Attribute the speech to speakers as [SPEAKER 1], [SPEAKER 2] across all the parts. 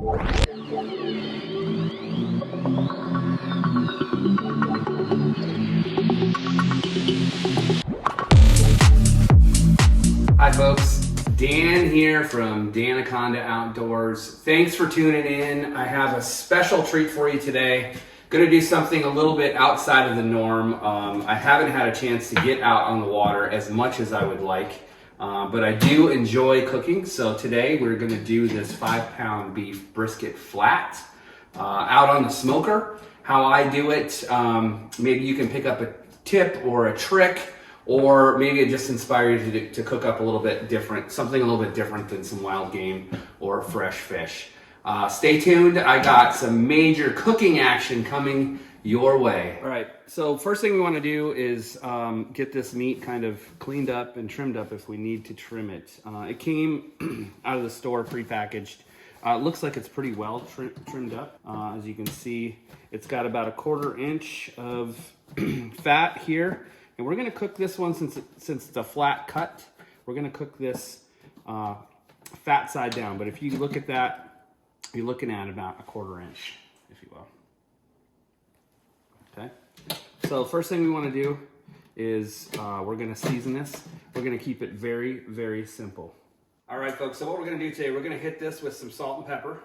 [SPEAKER 1] Hi folks, Dan here from Danaconda Outdoors. Thanks for tuning in. I have a special treat for you today. Gonna do something a little bit outside of the norm. I haven't had a chance to get out on the water as much as I would like, but I do enjoy cooking. So today we're gonna do this 5-pound beef brisket flat out on the smoker. How I do it, maybe you can pick up a tip or a trick, or maybe it just inspires you to cook up a little bit different, something a little bit different than some wild game or fresh fish. Stay tuned, I got some major cooking action coming your way. All right, so first thing we wanna do is get this meat kind of cleaned up and trimmed up if we need to trim it. It came out of the store prepackaged. It looks like it's pretty well trimmed up. As you can see, it's got about 1/4 inch of fat here. And we're gonna cook this one, since it's a flat cut, we're gonna cook this fat side down. But if you look at that, you're looking at about 1/4 inch, if you will. Okay, so first thing we wanna do is we're gonna season this. We're gonna keep it very, very simple. All right, folks, so what we're gonna do today, we're gonna hit this with some salt and pepper,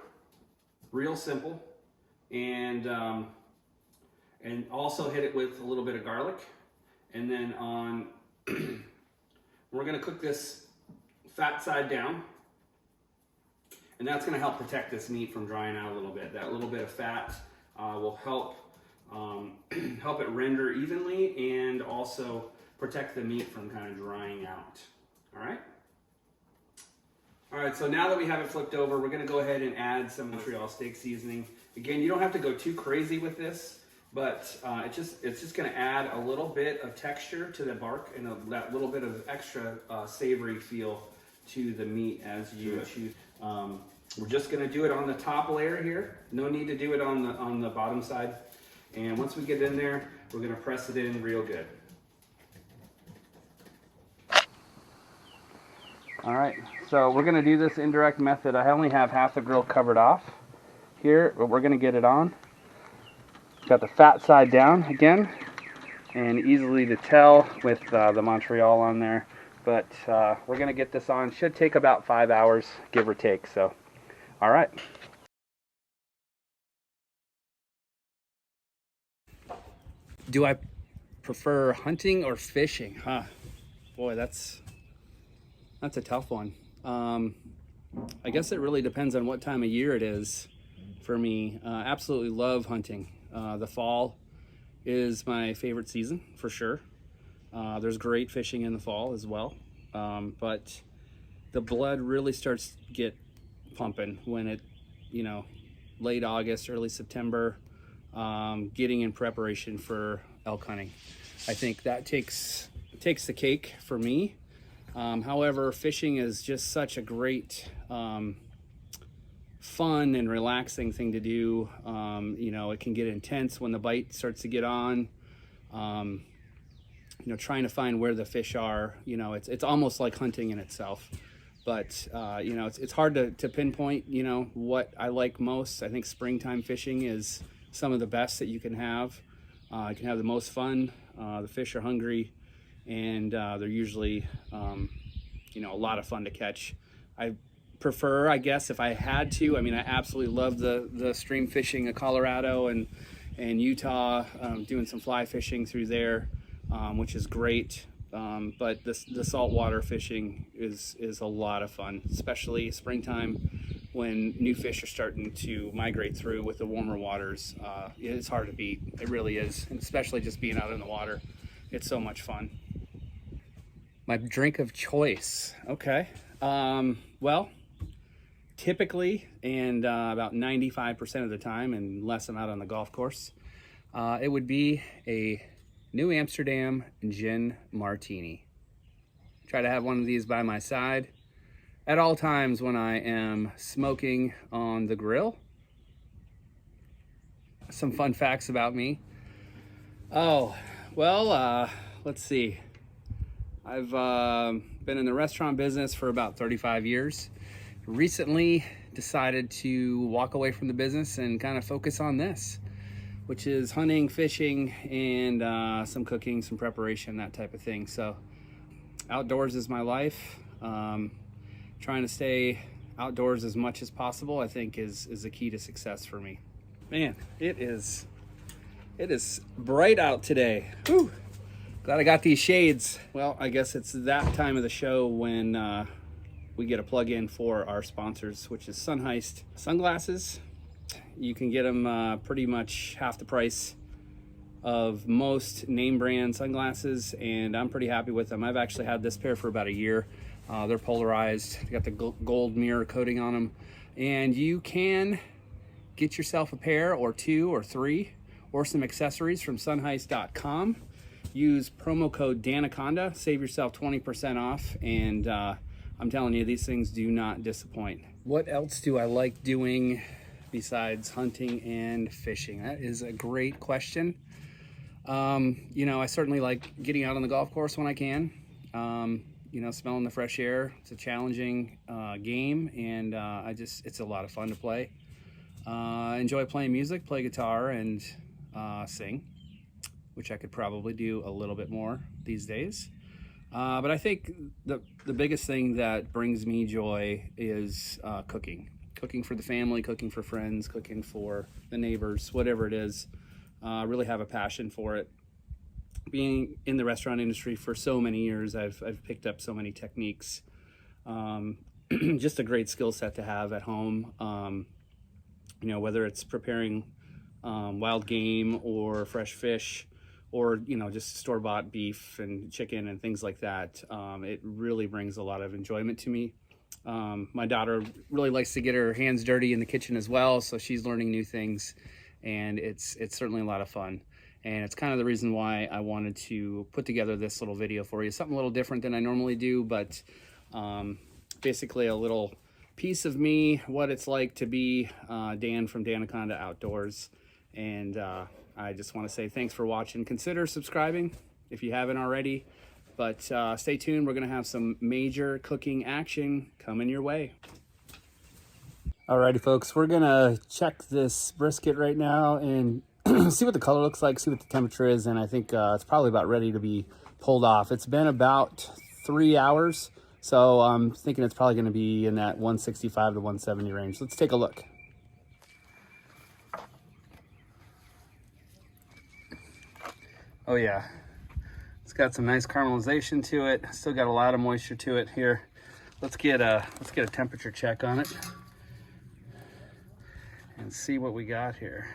[SPEAKER 1] real simple, and also hit it with a little bit of garlic. And then we're gonna cook this fat side down, and that's gonna help protect this meat from drying out a little bit. That little bit of fat will help help it render evenly and also protect the meat from kind of drying out. All right? All right, so now that we have it flipped over, we're gonna go ahead and add some Montreal steak seasoning. Again, you don't have to go too crazy with this, but it's just gonna add a little bit of texture to the bark and that little bit of extra savory feel to the meat as you choose. We're just gonna do it on the top layer here. No need to do it on the bottom side. And once we get in there, we're gonna press it in real good. All right, so we're gonna do this indirect method. I only have half the grill covered off here, but we're gonna get it on. Got the fat side down again, and easily to tell with the Montreal on there. But we're gonna get this on. Should take about 5 hours, give or take. So, all right. Do I prefer hunting or fishing? Huh? Boy, that's a tough one. I guess it really depends on what time of year it is for me. Absolutely love hunting. The fall is my favorite season for sure. There's great fishing in the fall as well, but the blood really starts to get pumping when it, late August, early September, getting in preparation for elk hunting. I think that takes the cake for me. However, fishing is just such a great fun and relaxing thing to do. It can get intense when the bite starts to get on. Trying to find where the fish are. It's almost like hunting in itself. But it's hard to pinpoint. What I like most. I think springtime fishing is some of the best that you can have. You can have the most fun. The fish are hungry, and they're usually a lot of fun to catch. I prefer, I guess, if I had to. I absolutely love the stream fishing of Colorado and Utah, doing some fly fishing through there, which is great. But the saltwater fishing is a lot of fun, especially springtime when new fish are starting to migrate through with the warmer waters. It's hard to beat. It really is, and especially just being out in the water. It's so much fun. My drink of choice. Okay. Well, typically, and about 95% of the time, unless I'm out on the golf course, it would be a New Amsterdam Gin Martini. Try to have one of these by my side at all times when I am smoking on the grill. Some fun facts about me. Oh, well, let's see. I've been in the restaurant business for about 35 years. Recently decided to walk away from the business and kind of focus on this, which is hunting, fishing, and some cooking, some preparation, that type of thing. So outdoors is my life. Trying to stay outdoors as much as possible, I think, is the key to success for me. Man, it is bright out today. Whew. Glad I got these shades. Well, I guess it's that time of the show when we get a plug-in for our sponsors, which is Sunheist sunglasses. You can get them pretty much half the price of most name brand sunglasses, and I'm pretty happy with them. I've actually had this pair for about a year. They're polarized. They got the gold mirror coating on them, and you can get yourself a pair or two or three or some accessories from sunheist.com. Use promo code Danaconda, save yourself 20% off, and I'm telling you, these things do not disappoint. What else do I like doing besides hunting and fishing? That is a great question. You know, I certainly like getting out on the golf course when I can. You know, smelling the fresh air. It's a challenging game, and it's a lot of fun to play. Enjoy playing music, play guitar, and sing, which I could probably do a little bit more these days. But I think the biggest thing that brings me joy is cooking. Cooking for the family, cooking for friends, cooking for the neighbors, whatever it is. Really have a passion for it. Being in the restaurant industry for so many years, I've picked up so many techniques. Just a great skill set to have at home. You know, whether it's preparing wild game or fresh fish, or, you know, just store-bought beef and chicken and things like that. It really brings a lot of enjoyment to me. My daughter really likes to get her hands dirty in the kitchen as well, so she's learning new things, and it's certainly a lot of fun. And it's kind of the reason why I wanted to put together this little video for you. Something a little different than I normally do, but basically a little piece of me, what it's like to be Dan from Danaconda Outdoors. And I just want to say thanks for watching. Consider subscribing if you haven't already, but stay tuned. We're going to have some major cooking action coming your way. Alrighty, folks, we're going to check this brisket right now and see what the color looks like, see what the temperature is, and I think it's probably about ready to be pulled off. It's been about 3 hours, so I'm thinking it's probably going to be in that 165 to 170 range. Let's take a look. Oh yeah, it's got some nice caramelization to it. Still got a lot of moisture to it here. Let's get a temperature check on it and see what we got here.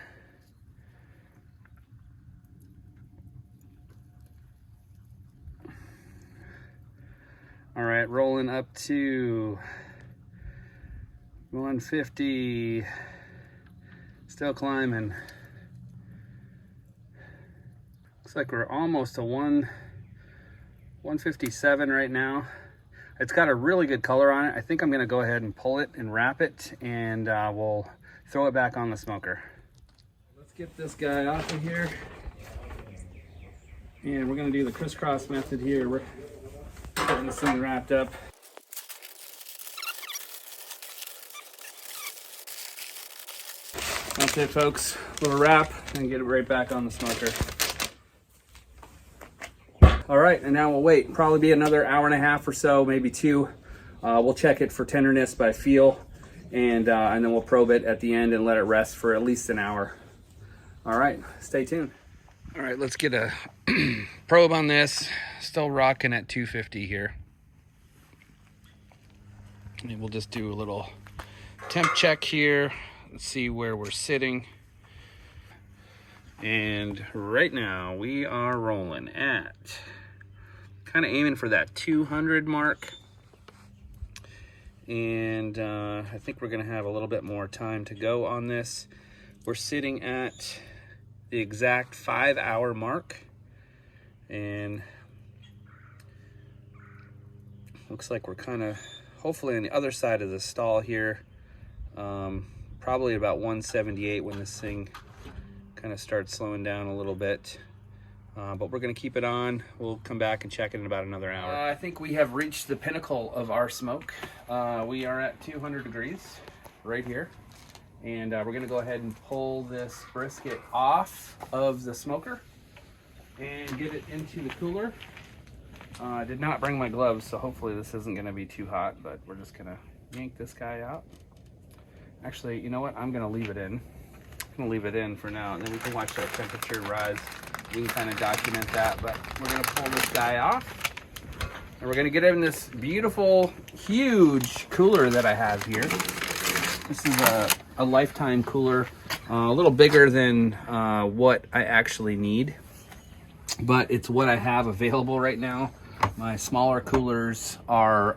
[SPEAKER 1] All right, rolling up to 150, still climbing. Looks like we're almost to 157 right now. It's got a really good color on it. I think I'm gonna go ahead and pull it and wrap it, and we'll throw it back on the smoker. Let's get this guy off of here. And we're gonna do the crisscross method here. We're getting this thing wrapped up. That's it, folks. Little wrap and get it right back on the smoker. All right, and now we'll wait. Probably be another hour and a half or so, maybe two. We'll check it for tenderness by feel, and then we'll probe it at the end and let it rest for at least an hour. All right, stay tuned. All right, let's get a probe on this. Still rocking at 250 here. And we'll just do a little temp check here. Let's see where we're sitting. And right now we are rolling at, kind of aiming for that 200 mark. And I think we're gonna have a little bit more time to go on this. We're sitting at the exact 5 hour mark, and looks like we're kind of hopefully on the other side of the stall here. Probably about 178 when this thing kind of starts slowing down a little bit, but we're going to keep it on. We'll come back and check it in about another hour. I think we have reached the pinnacle of our smoke. We are at 200 degrees right here. And we're gonna go ahead and pull this brisket off of the smoker and get it into the cooler. I did not bring my gloves, so hopefully this isn't gonna be too hot, but we're just gonna yank this guy out. Actually, you know what? I'm gonna leave it in. I'm gonna leave it in for now, and then we can watch that temperature rise. We can kind of document that, but we're gonna pull this guy off. And we're gonna get in this beautiful, huge cooler that I have here. This is a lifetime cooler, a little bigger than what I actually need, but it's what I have available right now. My smaller coolers are,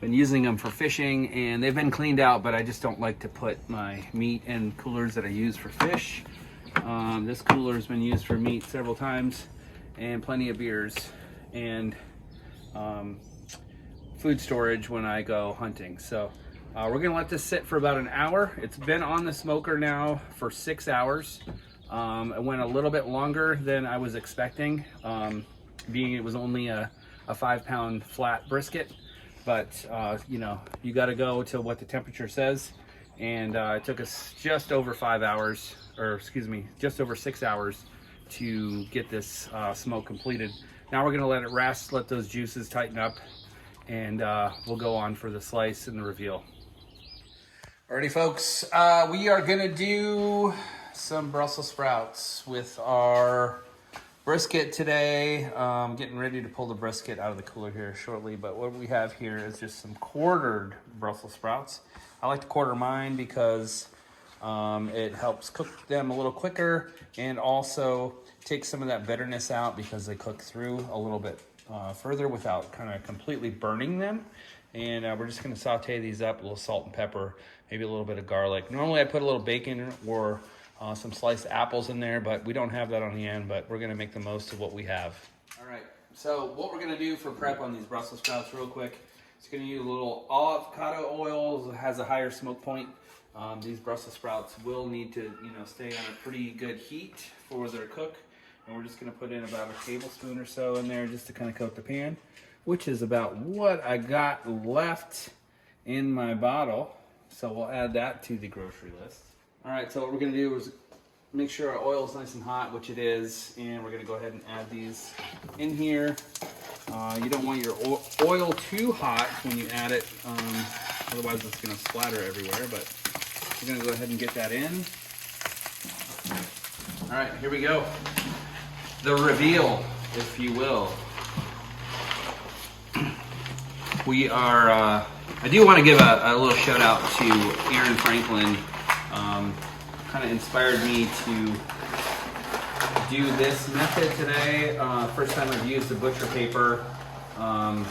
[SPEAKER 1] been using them for fishing, and they've been cleaned out, but I just don't like to put my meat in coolers that I use for fish. This cooler has been used for meat several times, and plenty of beers, and food storage when I go hunting. So we're gonna let this sit for about an hour. It's been on the smoker now for 6 hours. It went a little bit longer than I was expecting, being it was only a 5-pound flat brisket. But you know, you got to go to what the temperature says, and it took us just over 5 hours, or excuse me, just over 6 hours to get this smoke completed. Now we're gonna let it rest, let those juices tighten up, and we'll go on for the slice and the reveal. Alrighty, folks, we are gonna do some Brussels sprouts with our brisket today. Getting ready to pull the brisket out of the cooler here shortly, but what we have here is just some quartered Brussels sprouts. I like to quarter mine because it helps cook them a little quicker, and also takes some of that bitterness out because they cook through a little bit further without kind of completely burning them. And we're just going to saute these up, a little salt and pepper, maybe a little bit of garlic. Normally I put a little bacon or some sliced apples in there, but we don't have that on the end, but we're gonna make the most of what we have. All right, so what we're gonna do for prep on these Brussels sprouts real quick, it's gonna use a little avocado oil. It has a higher smoke point. These Brussels sprouts will need to, you know, stay on a pretty good heat for their cook. And we're just gonna put in about a tablespoon or so in there just to kind of coat the pan, which is about what I got left in my bottle. So we'll add that to the grocery list. All right, so what we're gonna do is make sure our oil is nice and hot, which it is, and we're gonna go ahead and add these in here. You don't want your oil too hot when you add it, otherwise it's gonna splatter everywhere, but we're gonna go ahead and get that in. All right, here we go. The reveal, if you will. We are, I do wanna give a little shout out to Aaron Franklin. Kind of inspired me to do this method today. First time I've used the butcher paper, and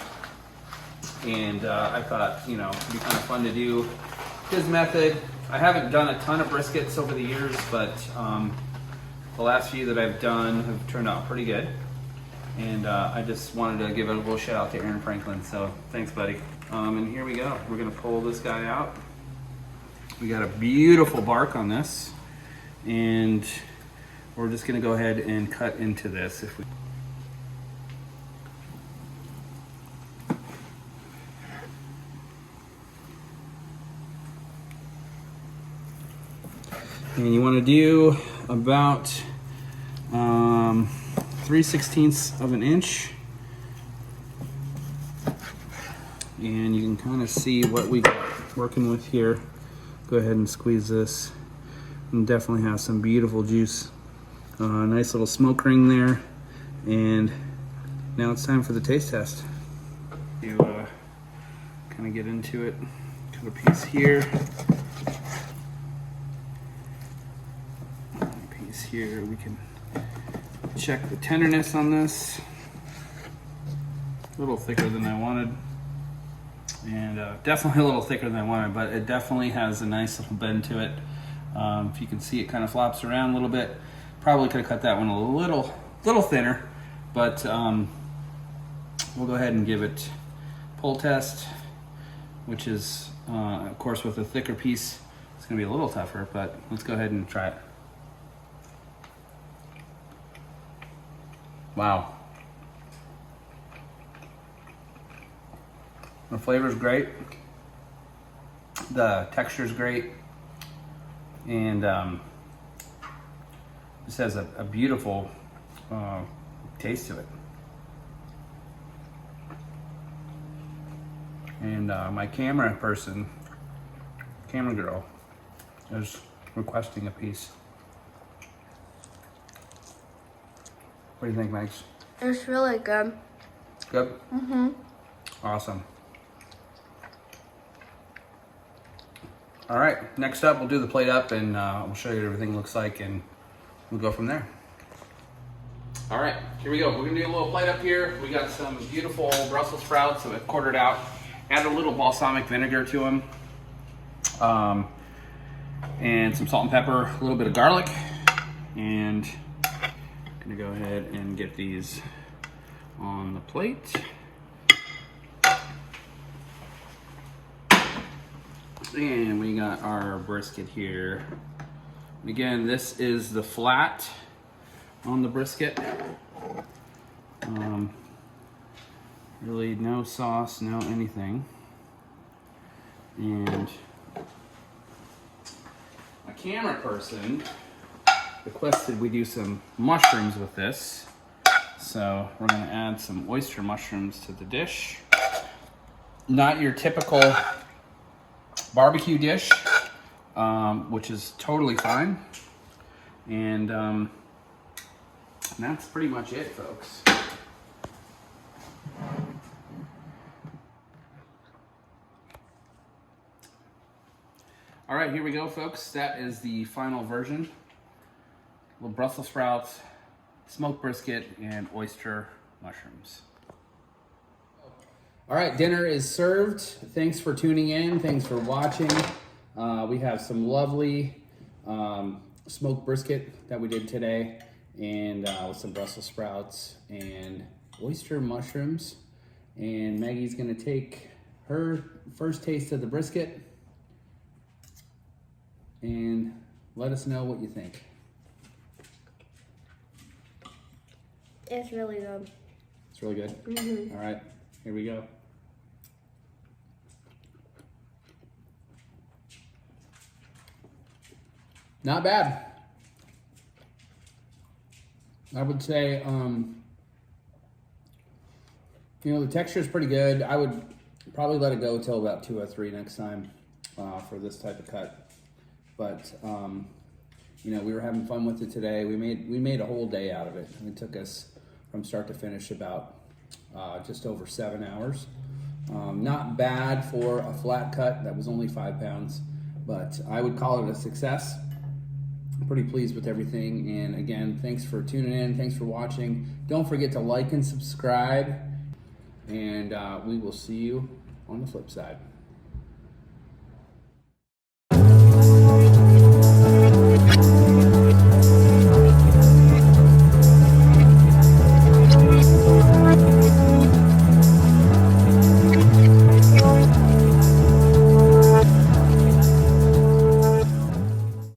[SPEAKER 1] I thought, you know, it'd be kind of fun to do his method. I haven't done a ton of briskets over the years, but the last few that I've done have turned out pretty good. And I just wanted to give a little shout out to Aaron Franklin, so thanks, buddy. And here we go. We're gonna pull this guy out. We got a beautiful bark on this, and we're just gonna go ahead and cut into this. And you wanna do about 3/16 of an inch. And you can kind of see what we got working with here. Go ahead and squeeze this, and definitely have some beautiful juice. Nice little smoke ring there, and now it's time for the taste test. You kind of get into it. Cut a piece here, a piece here. We can check the tenderness on this. A little thicker than I wanted. And definitely a little thicker than I wanted, but it definitely has a nice little bend to it. If you can see, it kind of flops around a little bit. Probably could have cut that one a little thinner, but we'll go ahead and give it pull test, which is, of course, with a thicker piece, it's gonna be a little tougher, but let's go ahead and try it. Wow. The flavor is great. The texture is great, and this has a beautiful taste to it. And my camera girl, is requesting a piece. What do you think, Max?
[SPEAKER 2] It's really good.
[SPEAKER 1] Good?
[SPEAKER 2] Mm-hmm.
[SPEAKER 1] Awesome. All right, next up, we'll do the plate up, and we'll show you what everything looks like, and we'll go from there. All right, here we go. We're gonna do a little plate up here. We got some beautiful Brussels sprouts that I've quartered out. Add a little balsamic vinegar to them. And some salt and pepper, a little bit of garlic. And I'm gonna go ahead and get these on the plate. And we got our brisket here. Again, this is the flat on the brisket. Really no sauce, no anything. And my camera person requested we do some mushrooms with this. So we're gonna add some oyster mushrooms to the dish. Not your typical barbecue dish, which is totally fine. And that's pretty much it, folks. All right, here we go, folks. That is the final version. Little Brussels sprouts, smoked brisket, and oyster mushrooms. All right, dinner is served. Thanks for tuning in. Thanks for watching. We have some lovely smoked brisket that we did today, and with some Brussels sprouts and oyster mushrooms. And Maggie's gonna take her first taste of the brisket and let us know what you think.
[SPEAKER 2] It's really good.
[SPEAKER 1] It's really good?
[SPEAKER 2] Mm-hmm.
[SPEAKER 1] All right, here we go. Not bad. I would say, the texture is pretty good. I would probably let it go till about 2 or 3 next time for this type of cut. But we were having fun with it today. We made a whole day out of it. It took us from start to finish about just over 7 hours. Not bad for a flat cut. That was only 5 pounds, but I would call it a success. I'm pretty pleased with everything. And again, thanks for tuning in. Thanks for watching. Don't forget to like and subscribe. And we will see you on the flip side.